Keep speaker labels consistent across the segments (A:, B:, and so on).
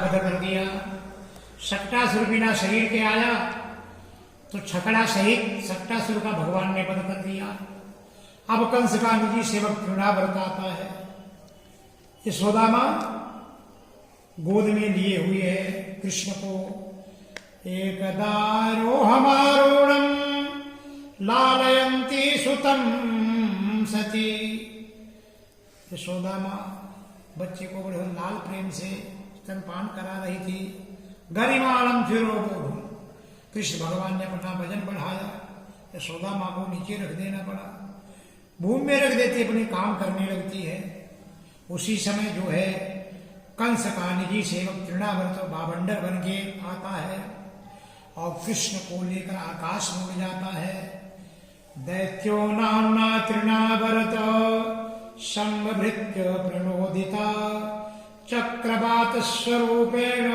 A: वध कर दिया। सक्टासुर बिना शरीर के आया तो छकड़ा सहित सक्टासुर का भगवान ने वध कर दिया। अब कंस का निजी सेवक तृणावर्त आता है। यशोदा मां गोद में लिए हुए है कृष्ण को। एकदारोहमारूढ़ं लालयन्ती सुतं सती। यशोदा मां बच्चे को बड़े लाल प्रेम से स्तनपान करा रही थी। गरिमाणं फिरोबोधुम, कृष्ण भगवान ने अपना वजन बढ़ाया। यशोदा मां को नीचे रख देना पड़ा, भूमि में रख देती, अपने काम करने लगती है। उसी समय जो है कंस का निजी सेवक तृणावर्त बाबंडर बन के आता है और कृष्ण को लेकर आकाश में उड़ जाता है। दैत्यो नाम्ना तृणावर्त शम्भभृत्य प्रणोदिता चक्रवात स्वरूपेण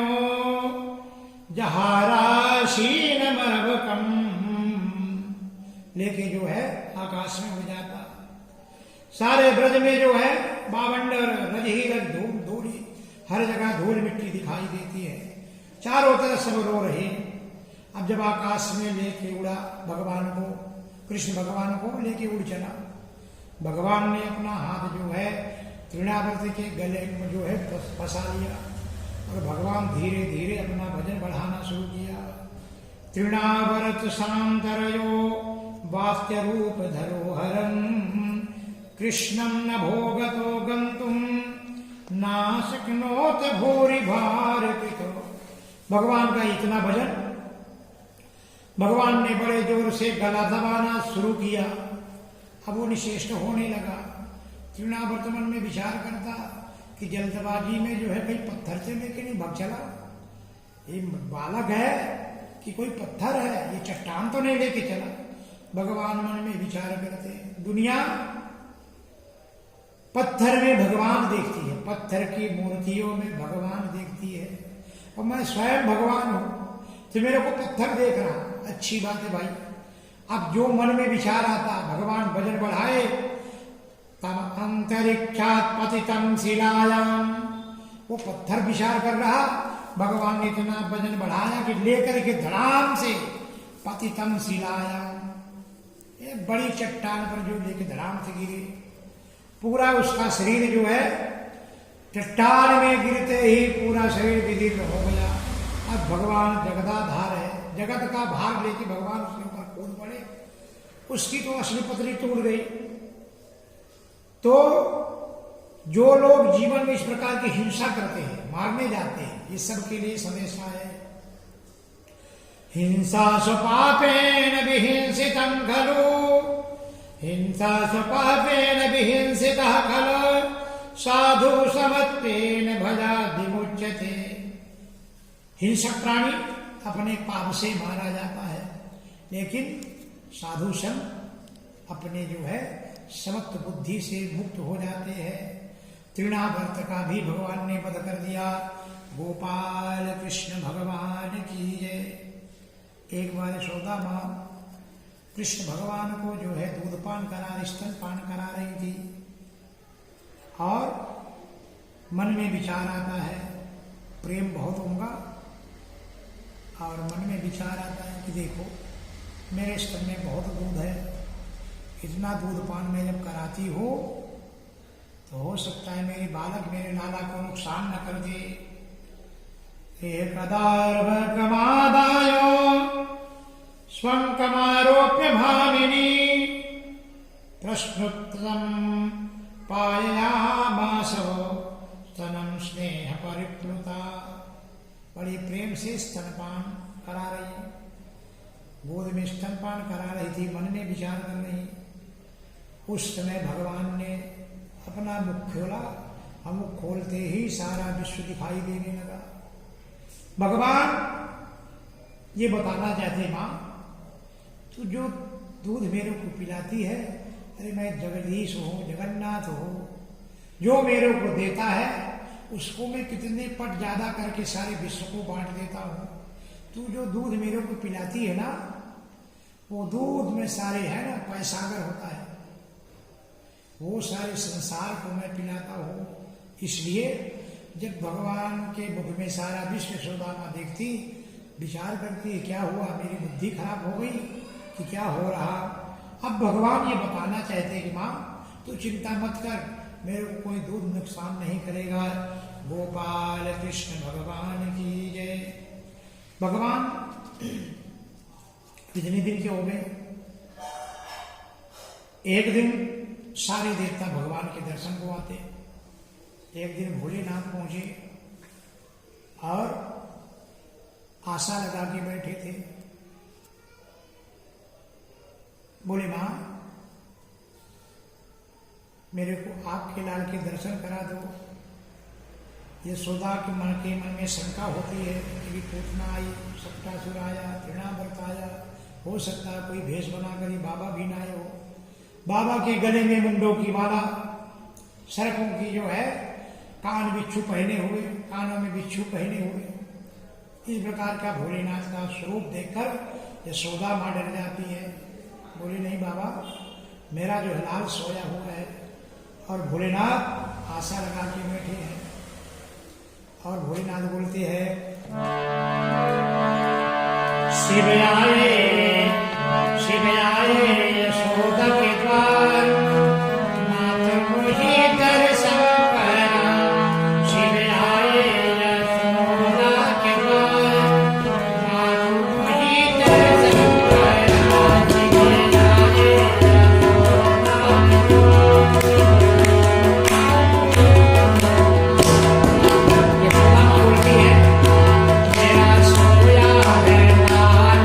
A: जहाराशीनमरवकम्, लेके जो है आकाश में उड़ जाता। सारे ब्रज में जो है बावंडर रज ही रज, धूल धूल, हर जगह धूल मिट्टी दिखाई देती है। चारों तरफ सब रो रहे। अब जब आकाश में लेके उड़ा भगवान को, कृष्ण भगवान को लेके उड़ चला। भगवान ने अपना हाथ जो है तृणावर्त के गले में जो है फंसा लिया और भगवान धीरे धीरे अपना वजन बढ़ाना शुरू किया। तृणावर्त शांतरयो वास्त्य रूप धरोहरं कृष्णं न भोगतो गंतुम नाशक्नोत भूरि भारपितो। भगवान का इतना वजन, भगवान ने बड़े जोर से गला दबाना शुरू किया। अब वो निश्चेष्ट होने लगा। तृणावर्त मन में विचार करता कि जल्दबाजी में जो है कहीं पत्थर से लेके नहीं भाग चला, ये बालक है कि कोई पत्थर है, ये चट्टान तो नहीं लेके चला। भगवान मन में विचार करते। दुनिया पत्थर में भगवान देखती है, पत्थर की मूर्तियों में भगवान देखती है, और मैं स्वयं भगवान हूं तो मेरे को पत्थर देख रहा। अच्छी बात है भाई। अब जो मन में विचार आता, भगवान वजन बढ़ाए। तम अंतरिक्षात पतितम शिलायाम, वो पत्थर विचार कर रहा। भगवान ने इतना वजन बढ़ाया कि लेकर के धड़ाम से पतितम शिलायाम, एक बड़ी चट्टान पर जो लेके धड़ाम से गिरे। पूरा उसका शरीर जो है चट्टान में गिरते ही पूरा शरीर विदीर्ण हो गया। अब भगवान जगदाधार है, जगत का भार लेके भगवान उसके ऊपर कूद पड़े। उसकी तो असली पतली टूट गई। तो जो लोग जीवन में इस प्रकार की हिंसा करते हैं, मारने जाते हैं, ये सबके लिए संदेशा है। हिंसा स्वपापेन विहिंसितं खलु, हिंसा स्वपापेन विहिंसितः खलु साधु समत्वेन भजाधिमुच्यते। हिंसक प्राणी अपने पाप से मारा जाता है, लेकिन साधु संत अपने जो है समत्व बुद्धि से मुक्त हो जाते हैं। तृणावर्त का भी भगवान ने वध कर दिया। गोपाल कृष्ण भगवान की जय। एक बार यशोदा मां कृष्ण भगवान को जो है दूध पान करा, स्तनपान करा रही थी और मन में विचार आता है, प्रेम बहुत होगा, और मन में विचार आता है कि देखो मेरे स्तन में बहुत दूध है, इतना दूध पान में जब कराती हो तो हो सकता है मेरे बालक मेरे लाला को नुकसान न कर दे। एकदार्भकमादाय स्वं कमारोप्य भामिनी प्रश्नोत्तरं पाययामास स्तनं स्नेह परिप्लुता। बड़ी प्रेम से स्तनपान करा रही, गोद में स्तनपान करा रही थी, मन में विचार कर रही। उस समय भगवान ने अपना मुख खोला, हम मुख खोलते ही सारा विश्व दिखाई देने लगा। भगवान ये बताना चाहते, मां तू जो दूध मेरे को पिलाती है, अरे मैं जगदीश हूं, जगन्नाथ हूं, जो मेरे को देता है उसको मैं कितने पट ज्यादा करके सारे विश्व को बांट देता हूं। तू जो दूध मेरे को पिलाती है ना, वो दूध में सारे है ना पैसागर होता है, वो सारे संसार को मैं पिलाता हूं। इसलिए जब भगवान के मुख में सारा विश्व सुदामा देखती, विचार करती है क्या हुआ, मेरी बुद्धि खराब हो गई कि क्या हो रहा। अब भगवान ये बताना चाहते कि माँ तू चिंता मत कर, मेरे को कोई दूध नुकसान नहीं करेगा। गोपाल कृष्ण भगवान की जय। भगवान कितने दिन के हो गए? एक दिन सारे देवता भगवान के दर्शन को आते। एक दिन भोलेनाथ पहुंचे और आशा लगा के बैठे थे। बोले मां मेरे को आपके लाल के दर्शन करा दो। ये यशोदा के मन में शंका होती है कि पूतना आई, सप्तासुर आया, तृणावर्त आया, हो सकता है कोई भेष बनाकर बाबा भी ना आए हो। बाबा के गले में मुंडों की माला, सर्पों की जो है कान बिच्छू पहने हुए, कानों में बिच्छू पहने हुए, इस प्रकार का भोलेनाथ का स्वरूप देखकर यशोदा मां डर जाती है। बोले नहीं बाबा, मेरा जो लाल सोया हुआ है और भोलेनाथ आशा लगा के बैठे हैं। और भोलेनाथ बोलते हैं शिव आए, शिव आए यशोदा के द्वार, नाथ मुझे दर्शन करा। शिव आए यशोदा के द्वार, नाथ मुझे दर्शन करा। शिव आए यशोदा बोलती है मेरा सोया है लाल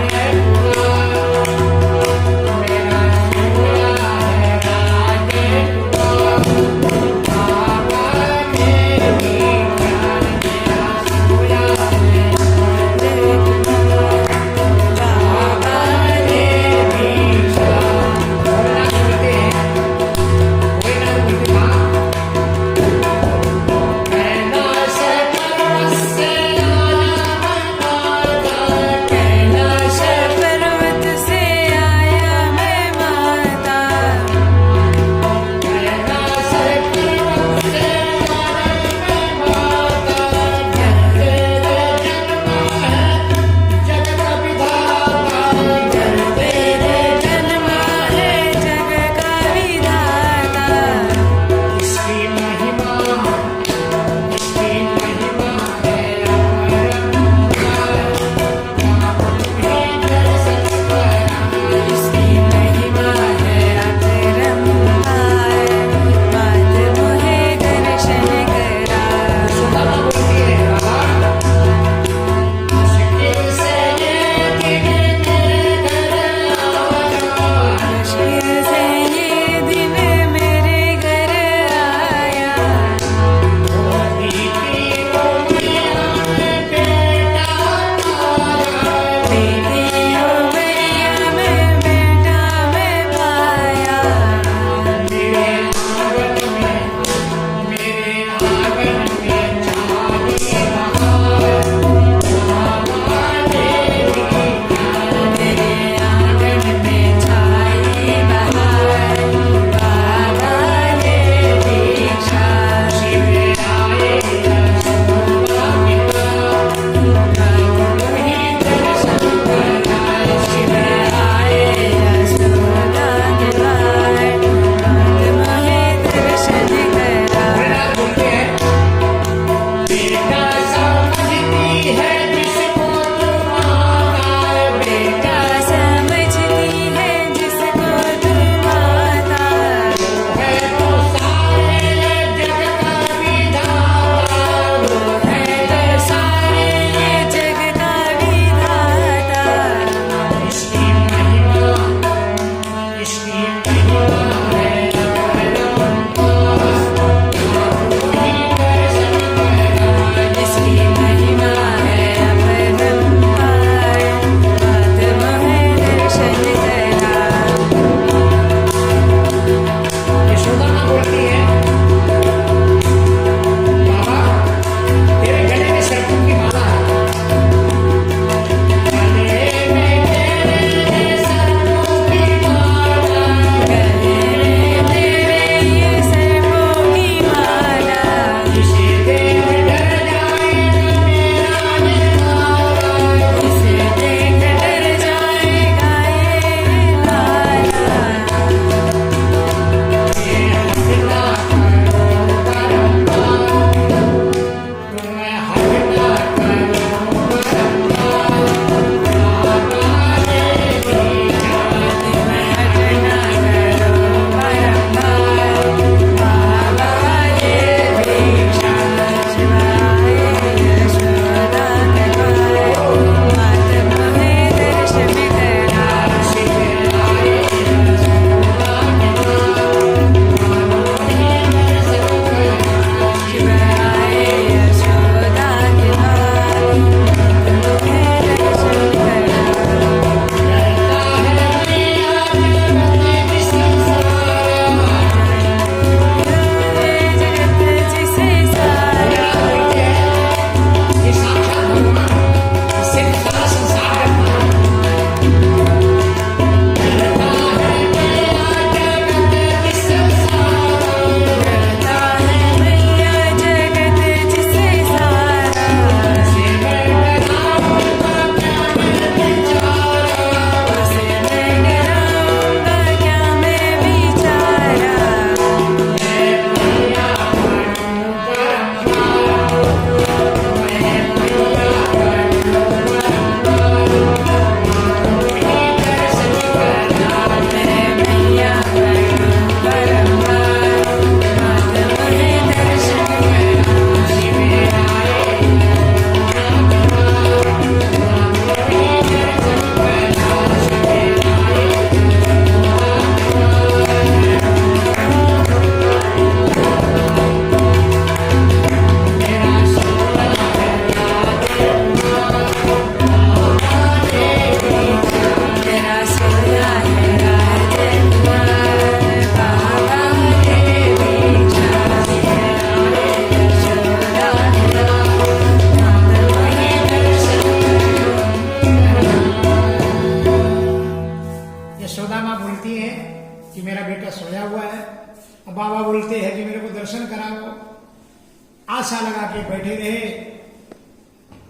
A: के बैठे रहे,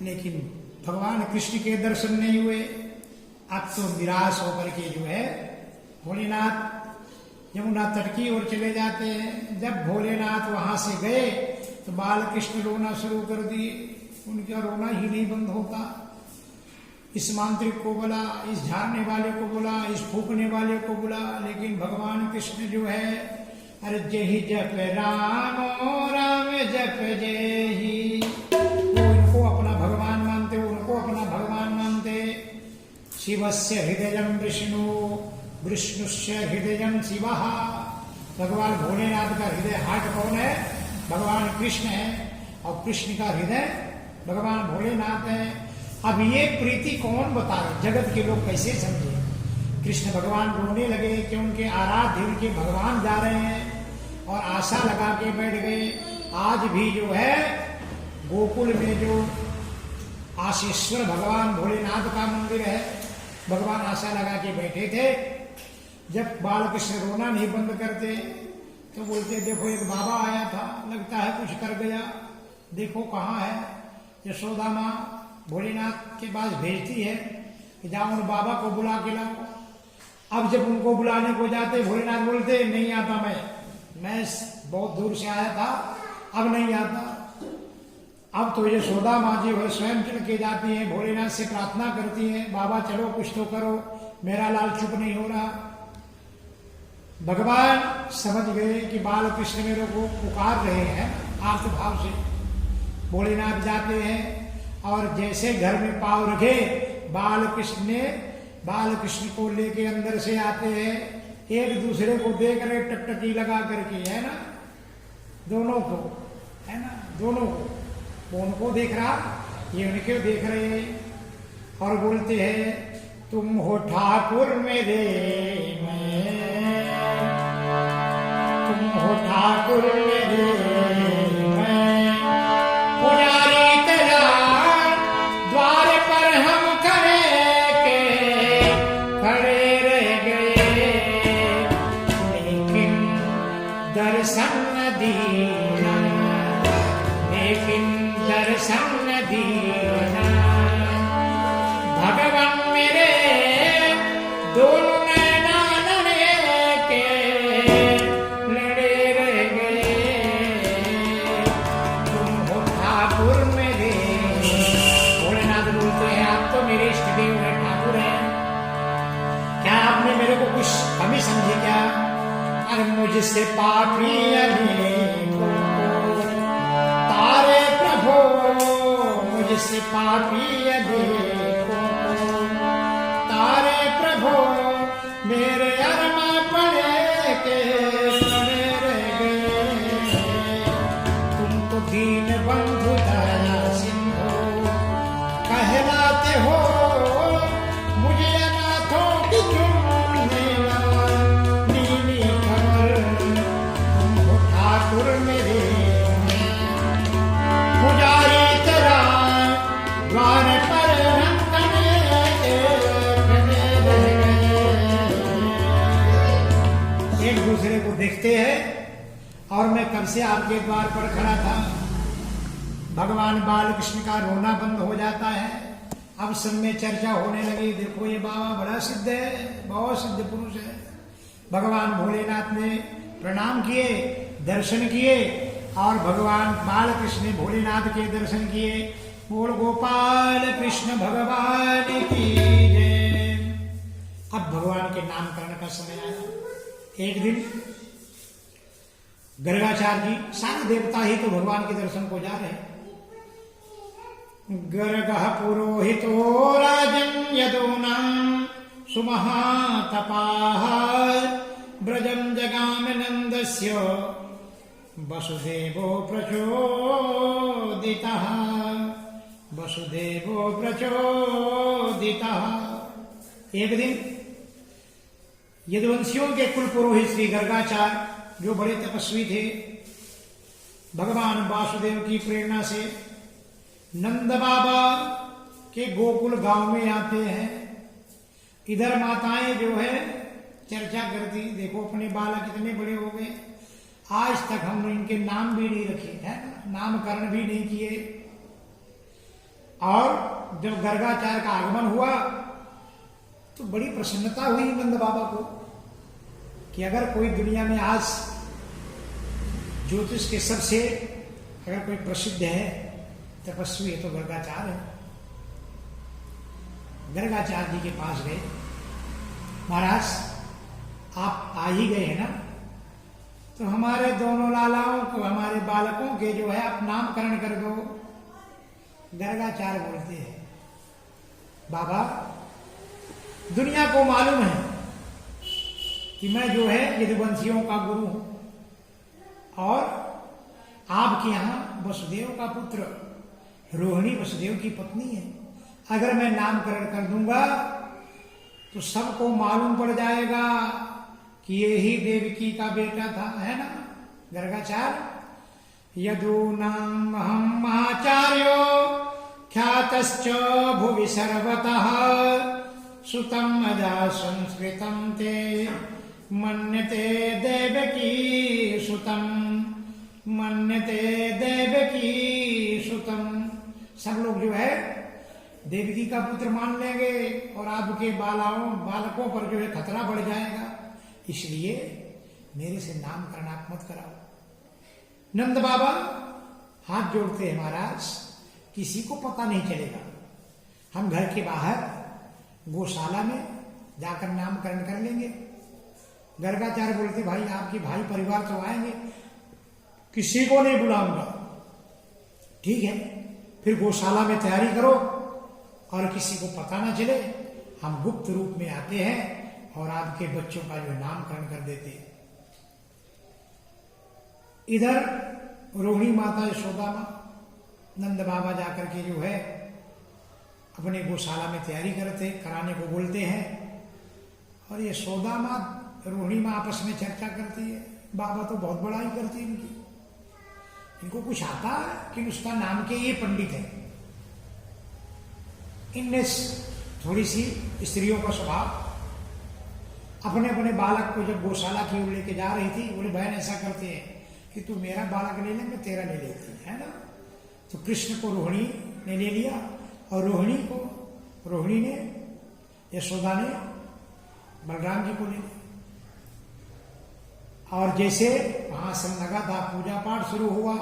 A: लेकिन भगवान कृष्ण के दर्शन नहीं हुए। अब तो निराश होकर के जो है भोलेनाथ यमुना तट की ओर चले जाते हैं। जब भोलेनाथ वहां से गए तो बाल कृष्ण रोना शुरू कर दिए। उनका रोना ही नहीं बंद होता। इस मांत्रिक को बोला, इस झाड़ने वाले को बोला, इस फूकने वाले को बोला, लेकिन भगवान कृष्ण जो है, अरे जय जप राम राम जप जय ही, वो इनको अपना भगवान मानते, उनको अपना भगवान मानते। शिवस्य हृदयम विष्णु विष्णुस्य हृदयम शिवः। भगवान भोलेनाथ का हृदय हार्ट कौन है? भगवान कृष्ण है, और कृष्ण का हृदय भगवान भोलेनाथ है। अब ये प्रीति कौन बताए, जगत के लोग कैसे समझे? कृष्ण भगवान रोने लगे कि उनके आराध्य उनके भगवान जा रहे हैं, और आशा लगा के बैठ गए। आज भी जो है गोकुल में जो आशीश्वर भगवान भोलेनाथ का मंदिर है, भगवान आशा लगा के बैठे थे। जब बाल कृष्ण रोना नहीं बंद करते तो बोलते, देखो एक बाबा आया था, लगता है कुछ कर गया, देखो कहाँ है। यशोदा माँ भोलेनाथ के पास भेजती है कि जाओ उन बाबा को बुला के लाओ। अब जब उनको बुलाने को जाते, भोलेनाथ बोलते, नहीं आता, मैं बहुत दूर से आया था, अब नहीं आता। अब तो यशोदा माँ जी वह स्वयं चल के जाती है, भोलेनाथ से प्रार्थना करती है, बाबा चलो कुछ तो करो, मेरा लाल चुप नहीं हो रहा। भगवान समझ गए कि बाल कृष्ण मेरे को पुकार रहे हैं आर्त भाव से। भोलेनाथ जाते हैं और जैसे घर में पांव रखे, बाल कृष्ण को लेके अंदर से आते हैं। एक दूसरे को देख रहे, टकटकी लगा करके, है ना, दोनों को, है ना, दोनों को, वो उनको देख रहा, ये उनके देख रहे, और बोलते हैं, तुम हो ठाकुर मेरे, तुम हो ठाकुर मेरे, पुजारी तेरा द्वार पर हम खड़े रह गए, लेकिन दर्शन न दीना, लेकिन दर्शन न दीना। भगवान मेरे दोनों हमें समझे क्या? अरे मुझसे पापी अनेकों तारे प्रभो, मुझसे पापी अनेकों तारे प्रभो, मेरे अरमा पड़े के पड़े रह गए। तुम तो दीन बंधु दया सिंधु कहलाते हो, मुझे अनाथों की ठाकुर मेरे, पुजारी तेरा द्वार पर हम एक दूसरे को देखते हैं। और मैं कब से आपके द्वार पर खड़ा था। भगवान बाल कृष्ण का रोना बंद हो जाता है। अब सब में चर्चा होने लगी, देखो ये बाबा बड़ा सिद्ध है, बहुत सिद्ध पुरुष है। भगवान भोलेनाथ ने प्रणाम किए, दर्शन किए, और भगवान बाल कृष्ण ने भोलेनाथ के दर्शन किए। बोल गोपाल कृष्ण भगवान की जय। अब भगवान के नामकरण का समय आया। एक दिन गर्गाचार्य जी, सारे देवता ही तो भगवान के दर्शन को जा रहे हैं। गर्गः पुरोहितो राजन् यदूनां सुमहातपाः ब्रजं जगाम नन्दस्य वसुदेवो प्रचोदितः, वसुदेवो प्रचोदितः। एक दिन यदुवंशियों के कुल पुरोहित श्री गर्गाचार्य, जो बड़े तपस्वी थे, भगवान वासुदेव की प्रेरणा से नंद बाबा के गोकुल गांव में आते हैं। इधर माताएं जो है चर्चा करती, देखो अपने बालक कितने बड़े हो गए, आज तक हम इनके नाम भी नहीं रखे हैं, नामकरण भी नहीं किए। और जब गर्गाचार्य का आगमन हुआ तो बड़ी प्रसन्नता हुई नंद बाबा को कि अगर कोई दुनिया में आज ज्योतिष के सबसे अगर कोई प्रसिद्ध है तपस्वी है तो गर्गाचार्य है। गर्गाचार्य जी के पास गए, महाराज आप आ ही गए हैं ना, तो हमारे दोनों लालाओं को, हमारे बालकों के जो है आप नामकरण कर दो। गर्गाचार्य बोलते हैं, बाबा दुनिया को मालूम है कि मैं जो है यदुवंशियों का गुरु हूं और आपके यहां वसुदेव का पुत्र रोहिणी वसुदेव की पत्नी है। अगर मैं नामकरण कर दूंगा तो सबको मालूम पड़ जाएगा कि यही देवकी का बेटा था, है ना गर्गाचार्य। यदूनाम हम आचार्यो ख्यातश्च भुवि सर्वतः सुतम मजा संस्कृतम ते मन्यते देवकी सुतम, मन्यते देवकी सुतम। सब लोग जो है देवकी का पुत्र मान लेंगे और आपके बालकों पर जो है खतरा बढ़ जाएगा, इसलिए मेरे से नामकरण आप मत कराओ। नंद बाबा हाथ जोड़ते हैं, महाराज किसी को पता नहीं चलेगा, हम घर के बाहर गौशाला में जाकर नामकरण कर लेंगे। गर्गाचार्य बोलते, भाई आपके भाई परिवार तो आएंगे, किसी को नहीं बुलाऊंगा। ठीक है, फिर गौशाला में तैयारी करो और किसी को पता ना चले, हम गुप्त रूप में आते हैं और आपके बच्चों का जो नामकरण कर देते हैं। इधर रोहिणी माता यशोदा मां नंद बाबा जाकर के जो है अपने गौशाला में तैयारी करते कराने को बोलते हैं और ये यशोदा मां रोहिणी मां आपस में चर्चा करती है। बाबा तो बहुत बड़ाई करती है इनकी, इनको कुछ आता है कि उसका नाम के ये पंडित है। इनने थोड़ी सी स्त्रियों का स्वभाव, अपने अपने बालक को जब गौशाला की ओर लेके जा रही थी, बोले बहन ऐसा करते हैं कि तू मेरा बालक ले ले, मैं तेरा ले लेती, है ना। तो कृष्ण को रोहिणी ने ले लिया और रोहिणी ने यशोदा ने बलराम जी को ले लिया। और जैसे वहां सन लगा था, पूजा पाठ शुरू हुआ।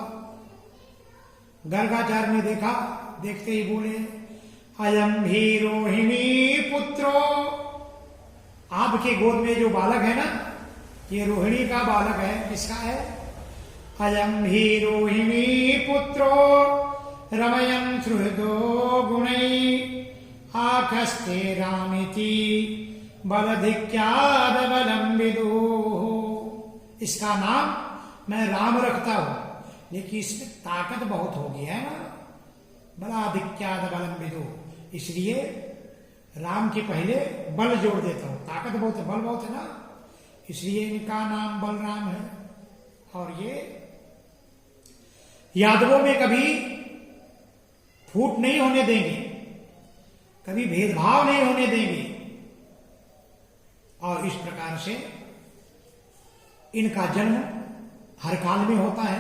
A: गर्गाचार्य ने देखा, देखते ही बोले, अयम भी रोहिणी पुत्रो, आपके गोद में जो बालक है ना, ये रोहिणी का बालक है। किसका है? अयम ही रोहिणी पुत्रो रमयन् सुहृदो गुणै आखस्ते रामिति बलधिक्याद बलम विदुः। इसका नाम मैं राम रखता हूं, लेकिन इसमें ताकत बहुत होगी, है ना, बलाधिक्याद बलम विदुः। इसलिए राम के पहले बल जोड़ देता हूं, ताकत बहुत है, बल बहुत है ना, इसलिए इनका नाम बलराम है। और ये यादवों में कभी फूट नहीं होने देंगे, कभी भेदभाव नहीं होने देंगे। और इस प्रकार से इनका जन्म हर काल में होता है।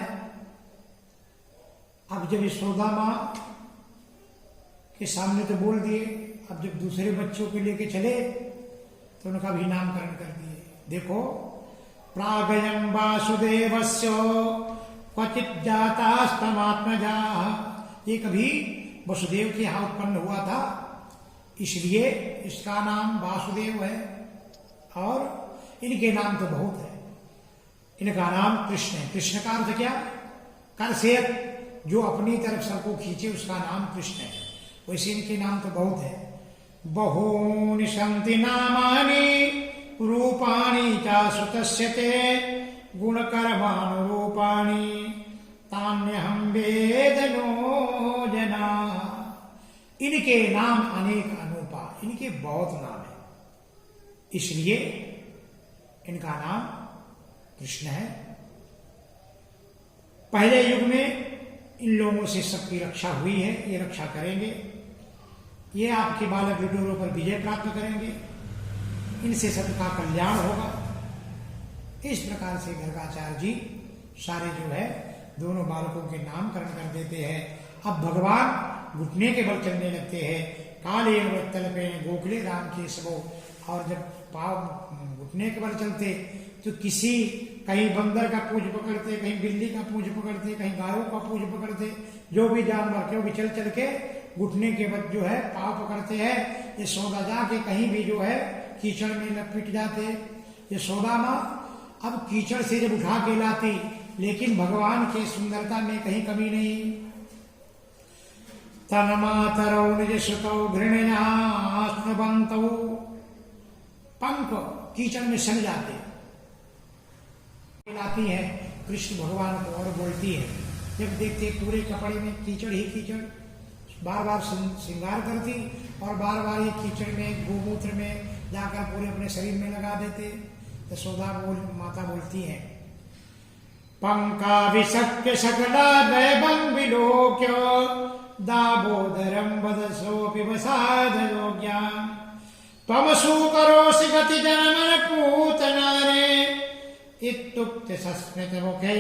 A: अब जब यशोदा मां के सामने तो बोल दिए, अब जब दूसरे बच्चों को लेके चले तो उनका भी नामकरण कर दिए। देखो, प्रागयं वासुदेवस्य क्वचित जातास्तमात्मजा, ये कभी वसुदेव के यहां उत्पन्न हुआ था, इसलिए इसका नाम वासुदेव है। और इनके नाम तो बहुत है। इनका नाम कृष्ण है। कृष्ण का अर्थ क्या? कर से जो अपनी तरफ सबको खींचे, उसका नाम कृष्ण है। वैसे इनके नाम तो बहुत है। बहूनि सन्ति नामानि रूपाणि च सुतस्य ते गुणकर्मानुरूपाणि तान्यहं वेद नो जना। इनके नाम अनेक अनूपा, इनके बहुत नाम है, इसलिए इनका नाम कृष्ण है। पहले युग में इन लोगों से सबकी रक्षा हुई है, ये रक्षा करेंगे, ये आपके बालक विडोरों पर विजय प्राप्त करेंगे, इनसे सबका कल्याण होगा। इस प्रकार से गर्गाचार्य जी सारे जो है दोनों बालकों के नामकरण कर देते हैं। अब भगवान घुटने के बल चलने लगते हैं। काले तल पे गोखले राम के सबो। और जब पाव घुटने के बल चलते तो किसी कहीं बंदर का पूंछ पकड़ते, कहीं बिल्ली का पूंछ पकड़ते, कहीं गायों का पूंछ पकड़ते, जो भी जानवर के वो भी चल चल के घुटने के बल जो है पाव पकड़ते हैं। ये सौदा जाके कहीं भी जो है कीचड़ में लपट जाते। ये सौदा माँ अब कीचड़ से जब उठा के लाती, लेकिन भगवान के सुंदरता में कहीं कमी नहीं। तन्मातरौ निज सुतौ घृणयास्मबन्तौ। पंख कीचड़ में सड़ जाते। लाती है कृष्ण भगवान को और बोलती है, जब देखते पूरे कपड़े में कीचड़ ही कीचड़, बार बार श्रृंगार करती और बार बार ये कीचड़ में गोमूत्र में जाकर पूरे अपने शरीर में लगा देते। तो यशोदा माता बोलती है, पंका विशक्य सकला दैवं विलोक्य दाबोदरं वदसोऽपि वसादयोग्या त्वमसु करोसि गति जनमन पूतनारे इत्युक्त सस्मित मुखे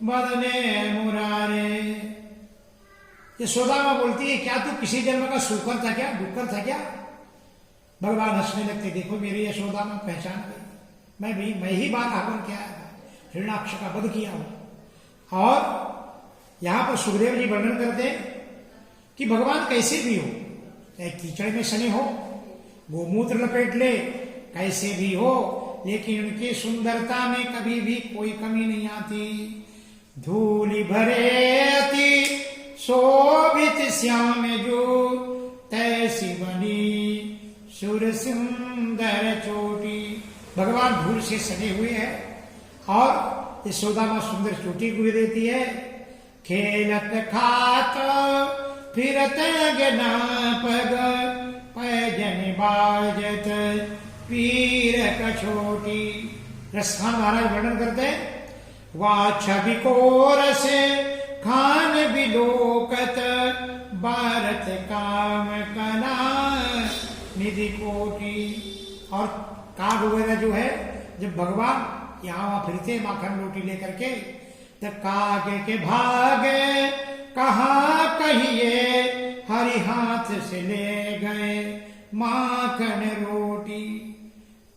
A: वदने मुरारे। यशोदा मां बोलती है, क्या तू किसी जन्म का सुकर था क्या, डुक्कर था क्या? भगवान हंसने लगते, देखो मेरी यशोदा मां पहचान गई, मैं ही बार हवन किया है, हिरण्याक्ष का वध किया हूं। और यहां पर सुखदेव जी वर्णन करते हैं कि भगवान कैसे भी हो, चाहे कीचड़ में सने हो, गोमूत्र लपेट ले, कैसे भी हो, लेकिन उनकी सुंदरता में कभी भी कोई कमी नहीं आती। धूलि भरे अति शोभित श्याम जो तैसी बनी सुर सुंदर चोटी। भगवान धूल से सने हुए हैं और यशोदा मां सुंदर चोटी गुड़ देती है। खेलत खात फिरत गनापग पैजन बाजत पीर कछोटी। रसखान महाराज वर्णन करते हैं, वाछ बिकोर से खान बिलोकत भारत काम कना निधि कोटि। और काग वगैरह जो है, जब भगवान यहाँ वहां फिरते माखन रोटी लेकर के, तो काग के भागे कहा कहिए हरि हाथ से ले गए माखन रोटी।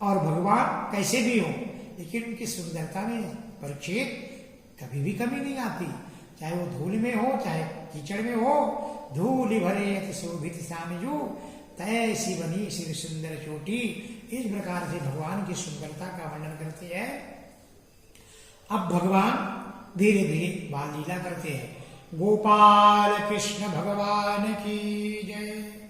A: और भगवान कैसे भी हो, लेकिन उनकी सुंदरता में परिचित कभी भी कमी नहीं आती, चाहे वो धूल में हो चाहे कीचड़ में हो। धूल भरे शोभित श्यामजू तैसी बनी श्री सुंदर चोटी। इस प्रकार से भगवान की सुंदरता का वर्णन करते हैं। अब भगवान धीरे धीरे बाल लीला करते हैं। गोपाल कृष्ण भगवान की जय।